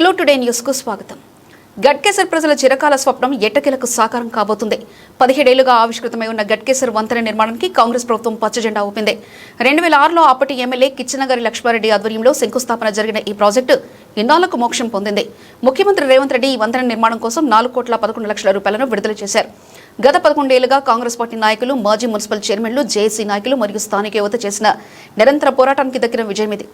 Clue today news కు స్వాగతం. గట్కేసర్ ప్రజల చిరకాల స్వప్నం ఎట్టకేలకు సాకారం కాబోతుంది. 17 ఏళ్లుగా ఆవిష్కృతమై ఉన్న గట్కేసర్ వంతెన నిర్మాణానికి కాంగ్రెస్ ప్రభుత్వం పచ్చజెండా ఊపింది. 2006లో అప్పటి ఎమ్మెల్యే కిచ్చనగారి లక్ష్మారెడ్డి ఆధ్వర్యంలో శంకుస్థాపన జరిగిన ఈ ప్రాజెక్టు ఇన్నాళ్లకు మోక్షం పొందింది. ముఖ్యమంత్రి రేవంత్ రెడ్డి ఈ వంతెన నిర్మాణం కోసం 4,11,00,000 రూపాయలను విడుదల చేశారు. గత 11 ఏళ్లుగా కాంగ్రెస్ పార్టీ నాయకులు, మాజీ మున్సిపల్ చైర్మన్లు, జేఏసీ నాయకులు మరియు స్థానిక యువత చేసిన నిరంతర పోరాటానికి దక్కిన విజయం ఇది.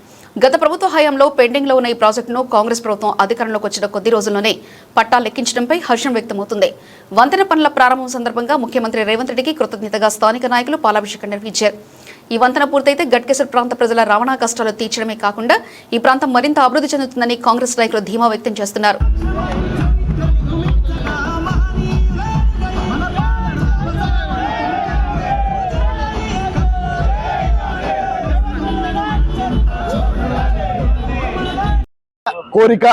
గత ప్రభుత్వ హయాంలో పెండింగ్లో ఉన్న ఈ ప్రాజెక్టును కాంగ్రెస్ ప్రభుత్వం అధికారంలోకి వచ్చిన కొద్ది రోజుల్లోనే పట్టాలు లెక్కించడంపై హర్షం వ్యక్తమవుతుంది. వంతెన పనుల ప్రారంభం సందర్భంగా ముఖ్యమంత్రి రేవంత్ రెడ్డికి కృతజ్ఞతగా స్థానిక నాయకులు పాలాభిషేకం నిర్వహించారు. ఈ వంతెన పూర్తయితే గట్కేసర్ ప్రాంత ప్రజల రవాణా కష్టాలు తీర్చడమే కాకుండా ఈ ప్రాంతం మరింత అభివృద్ధి చెందుతుందని కాంగ్రెస్ నాయకులు ధీమా వ్యక్తం చేస్తున్నారు. కోరిక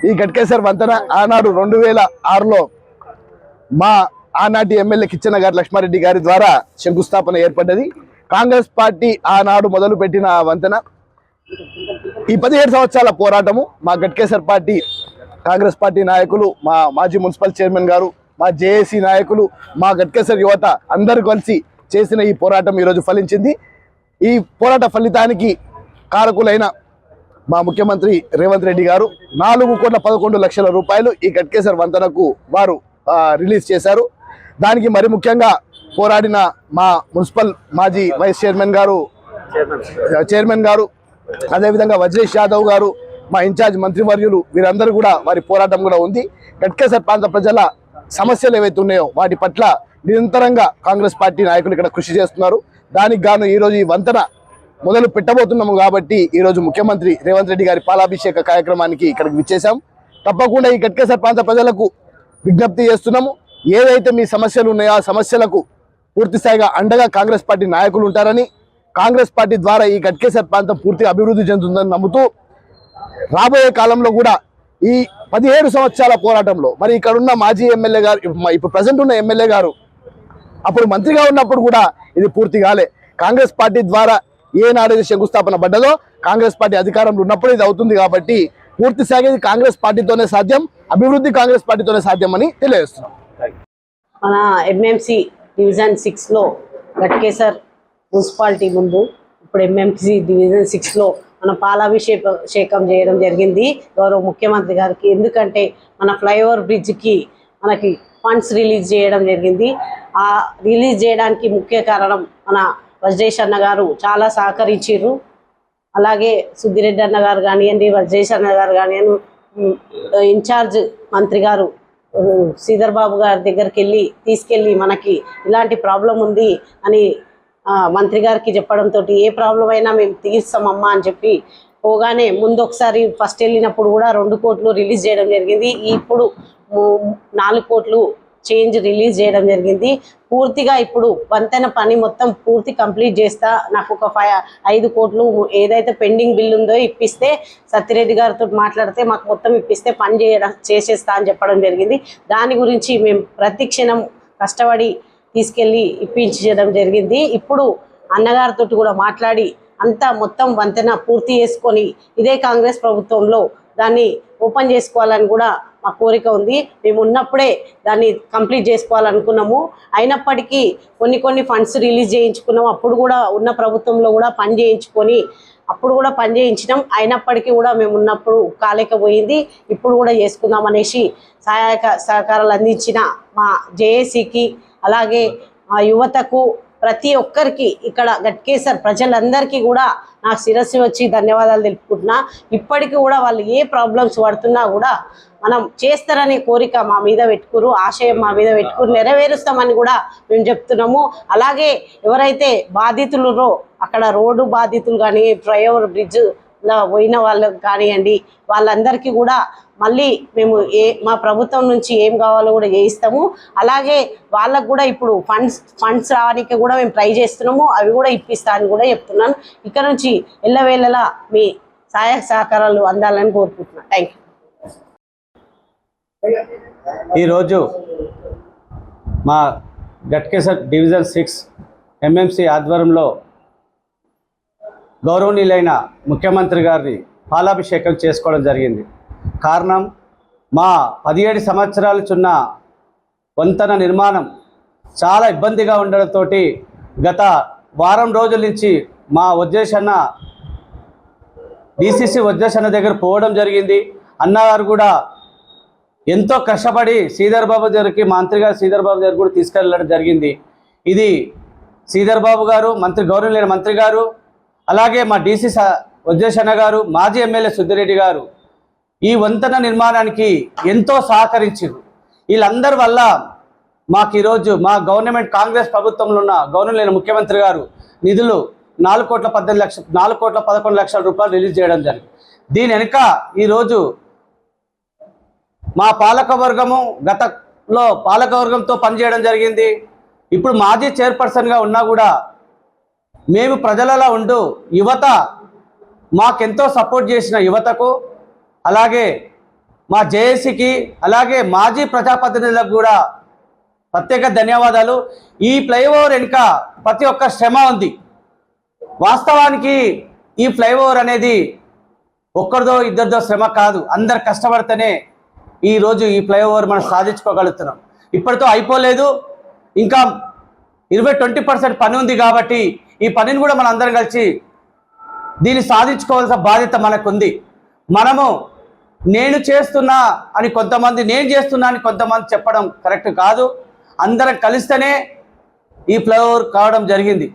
ఈ గట్కేసర్ వంతెన ఆనాడు 2006లో మా ఆనాటి ఎమ్మెల్యే కిచ్చనగారి లక్ష్మారెడ్డి గారి ద్వారా శంకుస్థాపన ఏర్పడ్డది. కాంగ్రెస్ పార్టీ ఆనాడు మొదలు పెట్టిన ఆ వంతెన ఈ 17 సంవత్సరాల పోరాటము మా గట్కేసర్ పార్టీ కాంగ్రెస్ పార్టీ నాయకులు, మా మాజీ మున్సిపల్ చైర్మన్ గారు, మా జేఏసీ నాయకులు, మా గట్కేసర్ యువత అందరూ కలిసి చేసిన ఈ పోరాటం ఈరోజు ఫలించింది. ఈ పోరాట ఫలితానికి కారకులైన మా ముఖ్యమంత్రి రేవంత్ రెడ్డి గారు 4,11,00,000 రూపాయలు ఈ గట్కేసర్ వంతెనకు వారు రిలీజ్ చేశారు. దానికి మరి ముఖ్యంగా పోరాడిన మా మున్సిపల్ మాజీ వైస్ చైర్మన్ గారు అదేవిధంగా వజ్రేష్ యాదవ్ గారు, మా ఇన్ఛార్జ్ మంత్రివర్యులు, వీరందరూ కూడా వారి పోరాటం కూడా ఉంది. గట్కేసర్ ప్రాంత ప్రజల సమస్యలు ఏవైతే ఉన్నాయో వాటి పట్ల నిరంతరంగా కాంగ్రెస్ పార్టీ నాయకులు ఇక్కడ కృషి చేస్తున్నారు. దానికి గాను ఈరోజు ఈ వంతెన మొదలు పెట్టబోతున్నాము కాబట్టి ఈరోజు ముఖ్యమంత్రి రేవంత్ రెడ్డి గారి పాలాభిషేక కార్యక్రమానికి ఇక్కడికి విచ్చేశాం. తప్పకుండా ఈ గట్కేసర్ ప్రాంత ప్రజలకు విజ్ఞప్తి చేస్తున్నాము. ఏదైతే మీ సమస్యలు ఉన్నాయో ఆ సమస్యలకు పూర్తి స్థాయిగా అండగా కాంగ్రెస్ పార్టీ నాయకులు ఉంటారని, కాంగ్రెస్ పార్టీ ద్వారా ఈ గట్కేసర్ ప్రాంతం పూర్తిగా అభివృద్ధి చెందుతుందని నమ్ముతూ రాబోయే కాలంలో కూడా ఈ 17 సంవత్సరాల పోరాటంలో మరి ఇక్కడ ఉన్న మాజీ ఎమ్మెల్యే గారు, ఇప్పుడు ప్రజెంట్ ఉన్న ఎమ్మెల్యే గారు అప్పుడు మంత్రిగా ఉన్నప్పుడు కూడా ఇది పూర్తి కాలే. కాంగ్రెస్ పార్టీ ద్వారా ఏనాడైతే శంకుస్థాపన పడ్డదో కాంగ్రెస్ పార్టీ అధికారంలో ఉన్నప్పుడు ఇది అవుతుంది కాబట్టి పూర్తి స్థాయి కాంగ్రెస్ పార్టీతోనే సాధ్యం, అభివృద్ధి కాంగ్రెస్ పార్టీతోనే సాధ్యం అని తెలియజేస్తున్నాం. మన ఎంఎంసి డివిజన్ 6లో గట్కేసర్ మున్సిపాలిటీ ముందు ఇప్పుడు ఎంఎంసి డివిజన్ 6లో మన పాలాభిషేకం చేయడం జరిగింది గౌరవ ముఖ్యమంత్రి గారికి. ఎందుకంటే మన ఫ్లైఓవర్ బ్రిడ్జ్కి మనకి ఫండ్స్ రిలీజ్ చేయడం జరిగింది. ఆ రిలీజ్ చేయడానికి ముఖ్య కారణం మన వజ్రేష్ అన్న గారు చాలా సహకరించారు. అలాగే సుద్దిరెడ్డి అన్న గారు కానివ్వండి, వజ్రేష్ అన్న గారు కానివ్వండి, ఇన్ఛార్జ్ మంత్రి గారు శ్రీధర్ బాబు గారి దగ్గరికి తీసుకెళ్ళి మనకి ఇలాంటి ప్రాబ్లం ఉంది అని మంత్రి గారికి చెప్పడంతో ఏ ప్రాబ్లం అయినా మేము తీర్స్తామమ్మా అని చెప్పి పోగానే ముందు ఒకసారి ఫస్ట్ వెళ్ళినప్పుడు కూడా 2 కోట్లు రిలీజ్ చేయడం జరిగింది. ఇప్పుడు 4 కోట్లు చేంజ్ రిలీజ్ చేయడం జరిగింది. పూర్తిగా ఇప్పుడు వంతెన పని మొత్తం పూర్తి కంప్లీట్ చేస్తా, నాకు ఒక 5 కోట్లు ఏదైతే పెండింగ్ బిల్ ఉందో ఇప్పిస్తే, సత్యరెడ్డి గారితో మాట్లాడితే మాకు మొత్తం ఇప్పిస్తే పని చేసేస్తా అని చెప్పడం జరిగింది. దాని గురించి మేము ప్రతి క్షణం కష్టపడి తీసుకెళ్ళి ఇప్పించడం జరిగింది. ఇప్పుడు అన్నగారితో కూడా మాట్లాడి అంతా మొత్తం వంతెన పూర్తి చేసుకొని ఇదే కాంగ్రెస్ ప్రభుత్వంలో దాన్ని ఓపెన్ చేసుకోవాలని కూడా మా కోరిక ఉంది. మేము ఉన్నప్పుడే దాన్ని కంప్లీట్ చేసుకోవాలనుకున్నాము. అయినప్పటికీ కొన్ని ఫండ్స్ రిలీజ్ చేయించుకున్నాము. అప్పుడు కూడా ఉన్న ప్రభుత్వంలో కూడా పని చేయించుకొని అప్పుడు కూడా పని చేయించినాం. అయినప్పటికీ కూడా మేము ఉన్నప్పుడు కాలేకపోయింది. ఇప్పుడు కూడా చేసుకుందాం అనేసి సహకారాలు అందించిన మా జేఏసీకి, అలాగే మా యువతకు, ప్రతి ఒక్కరికి ఇక్కడ గట్కేసర్ ప్రజలందరికీ కూడా నా శిరస్సు వచ్చి ధన్యవాదాలు తెలుపుకుంటున్నా. ఇప్పటికీ కూడా వాళ్ళు ఏ ప్రాబ్లమ్స్ పడుతున్నా కూడా మనం చేస్తారనే కోరిక మా మీద పెట్టుకురు, ఆశయం మా మీద పెట్టుకురు, నెరవేరుస్తామని కూడా మేము చెప్తున్నాము. అలాగే ఎవరైతే బాధితులురో అక్కడ రోడ్డు బాధితులు కానీ, ఫ్లైఓవర్ బ్రిడ్జ్లో పోయిన వాళ్ళకి కానివ్వండి, వాళ్ళందరికీ కూడా మళ్ళీ మేము మా ప్రభుత్వం నుంచి ఏం కావాలో కూడా చేయిస్తాము. అలాగే వాళ్ళకు కూడా ఇప్పుడు ఫండ్స్ రావడానికి కూడా మేము ట్రై చేస్తున్నాము. అవి కూడా ఇప్పిస్తా అని కూడా చెప్తున్నాను. ఇక్కడ నుంచి ఎల్లవేళలా మీ సహాయ సహకారాలు అందాలని కోరుకుంటున్నాను. Thank you. ఈరోజు మా గట్కేసర్ డివిజన్ 6 ఎంఎంసి ఆధ్వర్యంలో గౌరవనీయులైన ముఖ్యమంత్రి గారిని పాలాభిషేకం చేసుకోవడం జరిగింది. కారణం మా 17 సంవత్సరాలు చున్న వంతెన నిర్మాణం చాలా ఇబ్బందిగా ఉండడంతో గత వారం రోజుల నుంచి మా వజ్రేశన్న డిసిసి వజ్రేశన్న దగ్గర పోవడం జరిగింది. అన్నగారు కూడా ఎంతో కష్టపడి శ్రీధర్ బాబు దగ్గరికి, మంత్రి గారు శ్రీధర్ బాబు దగ్గర కూడా తీసుకెళ్ళడం జరిగింది. ఇది శ్రీధర్ బాబు గారు, గౌరవనీయ మంత్రి గారు, అలాగే మా డిసి వజ్రేశన్న గారు, మాజీ ఎమ్మెల్యే సుద్దిరెడ్డి గారు ఈ వంతెన నిర్మాణానికి ఎంతో సహకరించారు. వీళ్ళందరి వల్ల మాకు ఈరోజు మా గవర్నమెంట్ కాంగ్రెస్ ప్రభుత్వంలో ఉన్న గవర్నర్ ముఖ్యమంత్రి గారు నిధులు 4,11,00,000 రూపాయలు రిలీజ్ చేయడం జరిగింది. దీని వెనుక ఈరోజు మా పాలకవర్గము గతంలో పాలకవర్గంతో పనిచేయడం జరిగింది. ఇప్పుడు మాజీ చైర్పర్సన్గా ఉన్నా కూడా మేము ప్రజలలో ఉంటూ యువత మాకెంతో సపోర్ట్ చేసిన యువతకు, అలాగే మా జేఏసీకి, అలాగే మాజీ ప్రజాప్రతినిధులకు కూడా ప్రత్యేక ధన్యవాదాలు. ఈ ఫ్లైఓవర్ వెనుక ప్రతి ఒక్క శ్రమ ఉంది. వాస్తవానికి ఈ ఫ్లైఓవర్ అనేది ఒక్కరిదో ఇద్దరిదో శ్రమ కాదు, అందరు కష్టపడితేనే ఈరోజు ఈ ఫ్లైఓవర్ మనం సాధించుకోగలుగుతున్నాం. ఇప్పటితో అయిపోలేదు, ఇంకా 20% పని ఉంది. కాబట్టి ఈ పనిని కూడా మనం అందరం కలిసి దీన్ని సాధించుకోవాల్సిన బాధ్యత మనకుంది. మనము నేను చేస్తున్నా అని కొంతమంది, నేను చేస్తున్నా అని కొంతమంది చెప్పడం కరెక్ట్ కాదు. అందరం కలిస్తేనే ఈ ఫ్లైఓవర్ కావడం జరిగింది.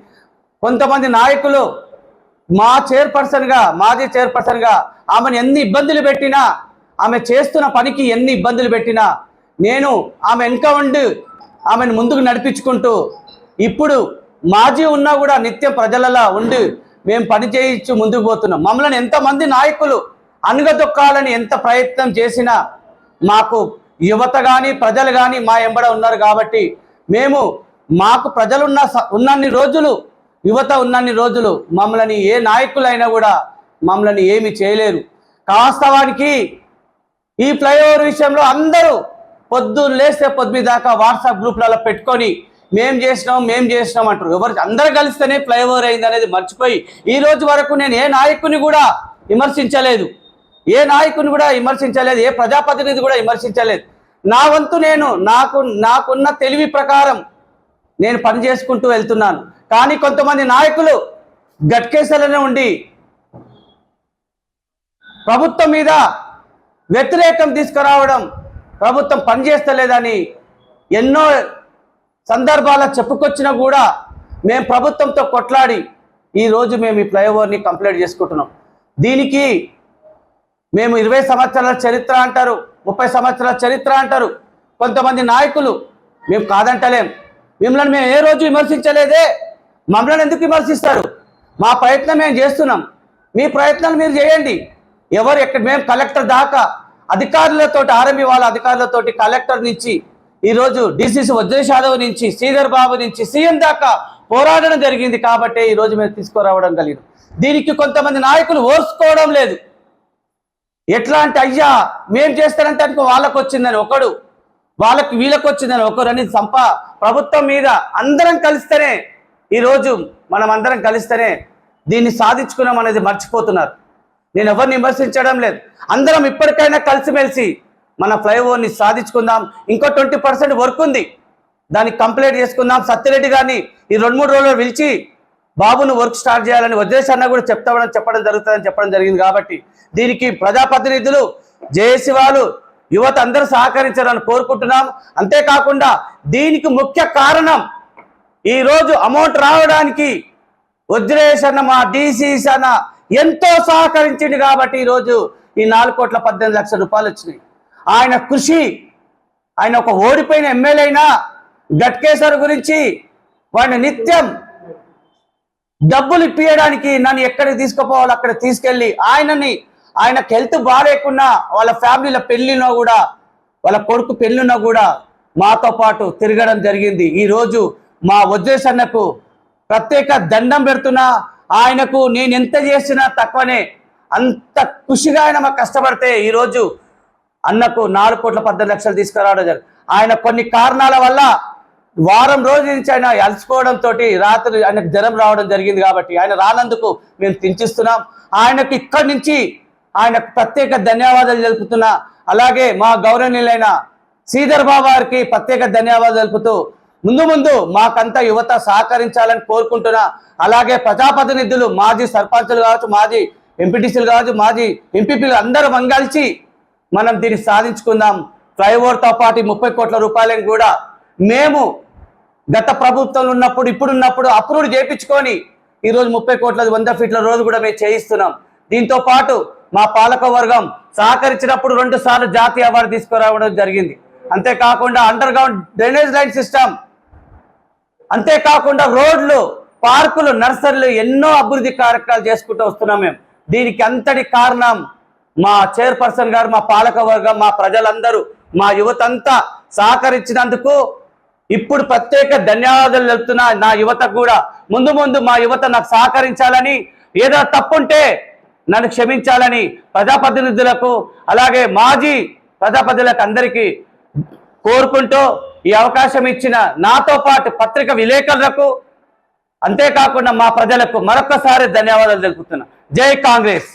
కొంతమంది నాయకులు మాజీ చైర్పర్సన్గా ఆమెను ఎన్ని ఇబ్బందులు పెట్టినా, ఆమె చేస్తున్న పనికి ఎన్ని ఇబ్బందులు పెట్టినా నేను ఆమె వెనుక ఉండి ఆమెను ముందుకు నడిపించుకుంటూ, ఇప్పుడు మాజీ ఉన్నా కూడా నిత్యం ప్రజలలో ఉండి మేము పని చేయించు ముందుకు పోతున్నాం. మమ్మల్ని ఎంతమంది నాయకులు అణగదొక్కాలని ఎంత ప్రయత్నం చేసినా మాకు యువత కానీ ప్రజలు కానీ మా ఎంబడ ఉన్నారు. కాబట్టి మాకు ప్రజలు ఉన్నన్ని రోజులు, యువత ఉన్నన్ని రోజులు మమ్మల్ని ఏ నాయకులైనా కూడా మమ్మల్ని ఏమి చేయలేరు. వాస్తవానికి ఈ ఫ్లైఓవర్ విషయంలో అందరూ పొద్దున్న లేస్తే పొద్దు దాకా వాట్సాప్ గ్రూప్లలో పెట్టుకొని మేం చేసినాం అంటారు. అందరూ కలిస్తేనే ఫ్లైఓవర్ అయింది అనేది మర్చిపోయి ఈ రోజు వరకు నేను ఏ నాయకుని కూడా విమర్శించలేదు, ఏ ప్రజాప్రతినిధి కూడా విమర్శించలేదు. నా వంతు నాకున్న తెలివి ప్రకారం నేను పని చేసుకుంటూ వెళ్తున్నాను. కానీ కొంతమంది నాయకులు గట్కేసలనే ఉండి ప్రభుత్వం మీద వ్యతిరేకం తీసుకురావడం, ప్రభుత్వం పనిచేస్తలేదని ఎన్నో సందర్భాల్లో చెప్పుకొచ్చినా కూడా మేము ప్రభుత్వంతో కొట్లాడి ఈరోజు మేము ఈ ఫ్లైఓవర్ని కంప్లీట్ చేసుకుంటున్నాం. దీనికి మేము 20 సంవత్సరాల చరిత్ర అంటారు, 30 సంవత్సరాల చరిత్ర అంటారు కొంతమంది నాయకులు. మేము కాదంటలేం, మిమ్మల్ని మేము ఏ రోజు విమర్శించలేదే, మమ్మల్ని ఎందుకు విమర్శిస్తారు? మా ప్రయత్నం మేము చేస్తున్నాం, మీ ప్రయత్నాలు మీరు చేయండి. మేము కలెక్టర్ దాకా అధికారులతో, ఆర్ఎంబీ వాళ్ళ అధికారులతోటి, కలెక్టర్ నుంచి ఈరోజు డిసిసి వజ్రేశ్ యాదవ్ నుంచి శ్రీధర్ బాబు నుంచి సీఎం దాకా పోరాడడం జరిగింది. కాబట్టి ఈరోజు మేము తీసుకురావడం కలిగింది. దీనికి కొంతమంది నాయకులు ఓర్చుకోవడం లేదు. ఎట్లా అంటే అయ్యా మేము చేస్తారంటే అనుకో వాళ్ళకు వచ్చిందని ఒకడు, వీళ్ళకు వచ్చిందని ఒకరు అని ప్రభుత్వం మీద అందరం కలిస్తేనే ఈరోజు మనం అందరం కలిస్తేనే దీన్ని సాధించుకున్నాం అనేది మర్చిపోతున్నారు. నేను ఎవరిని విమర్శించడం లేదు. అందరం ఇప్పటికైనా కలిసిమెలిసి మన ఫ్లైఓవర్ని సాధించుకుందాం. ఇంకో 20% వర్క్ ఉంది, దాన్ని కంప్లీట్ చేసుకుందాం. సత్యరెడ్డి గారిని ఈ 2-3 రోజులు పిలిచి బాబును వర్క్ స్టార్ట్ చేయాలని వజ్రేశన్న కూడా చెప్పడం జరిగింది. కాబట్టి దీనికి ప్రజాప్రతినిధులు, జేఏసీ వాళ్ళు, యువత అందరూ సహకరించాలని కోరుకుంటున్నాం. అంతేకాకుండా దీనికి ముఖ్య కారణం ఈరోజు అమౌంట్ రావడానికి వజ్రేశన్న, మా డిసిసి అన్న ఎంతో సహకరించింది. కాబట్టి ఈరోజు ఈ 4,18,00,000 రూపాయలు వచ్చినాయి. ఆయన కృషి, ఆయన ఒక ఓడిపోయిన ఎమ్మెల్యే అయినా గట్కేసర్ గురించి వాడిని నిత్యం డబ్బులు ఇప్పించడానికి నన్ను ఎక్కడికి తీసుకుపోవాలో అక్కడ తీసుకెళ్ళి ఆయనకు హెల్త్ బాగాలేకున్నా వాళ్ళ ఫ్యామిలీల పెళ్లిలో కూడా, వాళ్ళ కొడుకు పెళ్లిలో కూడా మాతో పాటు తిరగడం జరిగింది. ఈరోజు మా వజ్రేశన్నకు ప్రత్యేక దండం పెడుతున్నా. ఆయనకు నేను ఎంత చేసినా తక్కువనే, అంత కృషిగా ఆయన మాకు కష్టపడితే ఈరోజు అన్నకు 4,18,00,000 తీసుకురావడం జరిగింది. ఆయన కొన్ని కారణాల వల్ల వారం రోజుల నుంచి ఆయన అలసిపోవడంతో రాత్రి ఆయనకు జ్వరం రావడం జరిగింది. కాబట్టి ఆయన రానందుకు మేము చింతిస్తున్నాం. ఆయనకు ఇక్కడి నుంచి ఆయనకు ప్రత్యేక ధన్యవాదాలు తెలుపుతున్నా. అలాగే మా గౌరవనీయులైన శ్రీధర్ బాబు గారికి ప్రత్యేక ధన్యవాదాలు తెలుపుతూ ముందు మాకంతా యువత సహకరించాలని కోరుకుంటున్నా. అలాగే ప్రజాప్రతినిధులు, మాజీ సర్పంచులు కావచ్చు, మాజీ ఎంపీటీసీలు కావచ్చు, మాజీ ఎంపీపీలు అందరూ కలిసి మనం దీన్ని సాధించుకుందాం. ఫ్లైఓవర్తో పాటు 30 కోట్ల రూపాయలను కూడా మేము గత ప్రభుత్వంలో ఉన్నప్పుడు ఇప్పుడున్నప్పుడు అప్రూవ్ చేయించుకొని ఈరోజు 30 కోట్ల 100 ఫీట్ల రోజు కూడా మేము చేయిస్తున్నాం. దీంతో పాటు మా పాలక వర్గం సహకరించినప్పుడు 2 సార్లు జాతీయ అవార్డు తీసుకురావడం జరిగింది. అంతేకాకుండా under ground drainage line system, అంతేకాకుండా రోడ్లు, పార్కులు, నర్సరీలు ఎన్నో అభివృద్ధి కార్యక్రమాలు చేసుకుంటూ వస్తున్నాం మేము. దీనికి అంతటి కారణం మా చైర్పర్సన్ గారు, మా పాలక వర్గం, మా ప్రజలందరూ, మా యువత అంతా సహకరించినందుకు ఇప్పుడు ప్రత్యేక ధన్యవాదాలు తెలుపుతున్నా. నా యువతకు కూడా ముందు మా యువత నాకు సహకరించాలని, ఏదో తప్పుంటే నన్ను క్షమించాలని ప్రజాప్రతినిధులకు అలాగే మాజీ ప్రజాప్రతినిధులకు అందరికీ కోరుకుంటూ ఈ అవకాశం ఇచ్చిన నాతో పాటు పత్రిక విలేకరులకు, అంతేకాకుండా మా ప్రజలకు మరొకసారి ధన్యవాదాలు తెలుపుతున్నా. జై కాంగ్రెస్.